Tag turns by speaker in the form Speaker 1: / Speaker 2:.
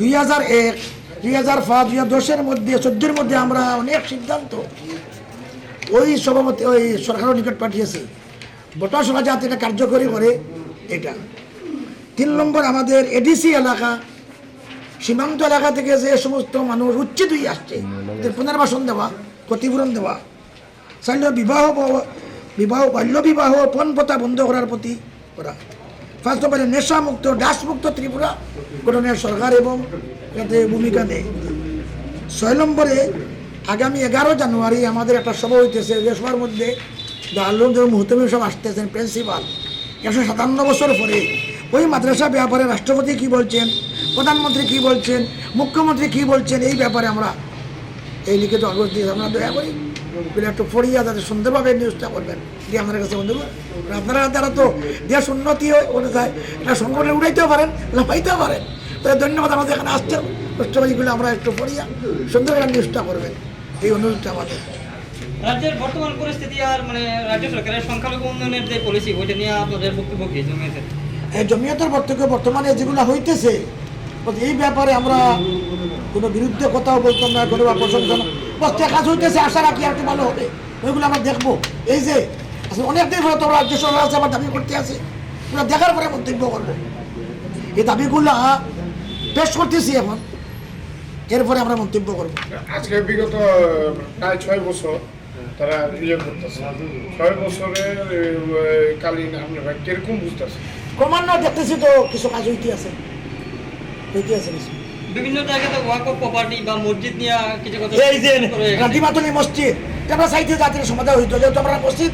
Speaker 1: 2001, 2005, 2010-এর মধ্যে 14-এর মধ্যে আমরা অনেক সিদ্ধান্ত ওই সভাপতি ওই সরকারের নিকট পাঠিয়েছি, ভোটার সভা যাতে এটা কার্যকরী করে এটা। 3 নম্বর, আমাদের এডিসি এলাকা, সীমান্ত এলাকা থেকে যে সমস্ত মানুষ উচ্ছেদ হয়ে আসছে তাদের পুনর্বাসন দেওয়া, ক্ষতিপূরণ দেওয়া। চাইলে বাল্য বিবাহ, পণ প্রথা বন্ধ করার প্রতি করা। 5 নম্বরে নেশামুক্ত, ডাসমুক্ত ত্রিপুরা গঠনের সরকার এবং যাতে ভূমিকা নেয়। 6 নম্বরে আগামী 11 জানুয়ারি আমাদের একটা সভা হইতেছে, যে সভার মধ্যে আল্লাহ মুহতমিম সব আসতেছেন, প্রিন্সিপাল। 157 বছর পরে ওই মাদ্রাসা ব্যাপারে রাষ্ট্রপতি কি বলছেন, প্রধানমন্ত্রী কি বলছেন, মুখ্যমন্ত্রী কি বলছেন, এই ব্যাপারে আমরা এই লিখিত কাগজ দিয়ে আমরা দয়া করি বলে একটু পড়িয়া যাতে সুন্দরভাবে নিউজটা করবেন দিয়ে আমাদের কাছে বন্ধু। আপনারা দ্বারা তো দেশ উন্নতি হয়ে যায়, এটা সংগঠনে উঠাইতেও পারেন, লাফাইতেও পারেন। তাই ধন্যবাদ আমাদের এখানে আসছেন, কষ্টবাদীগুলো আমরা একটু পড়িয়া সুন্দরভাবে নিউজটা করবেন, এই অনুরোধটা আমাদের।
Speaker 2: রাজ্যের বর্তমান পরিস্থিতি আর রাজ্য সরকারের সংখ্যালঘু উন্নয়নের যে পলিসি, ওইটা নিয়ে আপনাদের বক্তব্য কি জমিয়তের?
Speaker 1: জমিয়তের বর্তমানে যেগুলো হইতেছে এই ব্যাপারে আমরা কোনো বিরুদ্ধে কথাও বলতাম না, কোনো বা প্রশংসা না। বস্তা কাজ হইতেছে, আশা রাখি আর একটু ভালো হবে, ওইগুলো আমরা দেখবো। এই যে আসলে অনেকদিন ধরে তোমরা রাজ্য সরকার আছে, আমার দাবি করতে আছে, ওরা দেখার পরে মন্তব্য করবো। এই দাবিগুলো পেশ করতেছি এখন, এরপরে আমরা মন্তব্য করবো।
Speaker 3: আজকে বিগত প্রায় 6 বছর তারা করতেছে, 6 বছরের কালীন আপনারা কিরকম বুঝতেছে?
Speaker 1: ক্রমান্বয়ে দেখতেছি তো কিছু কাজ হইতে আছে কিছু।
Speaker 2: বিভিন্ন জায়গাতে ওয়াকফ প্রপার্টি বা মসজিদ নিয়ে কিছু কথা,
Speaker 1: এই যে গান্ধী মাতলি মসজিদ, আমরা চাইতে জাতির সমাধান হইতো, যেহেতু আমরা মসজিদ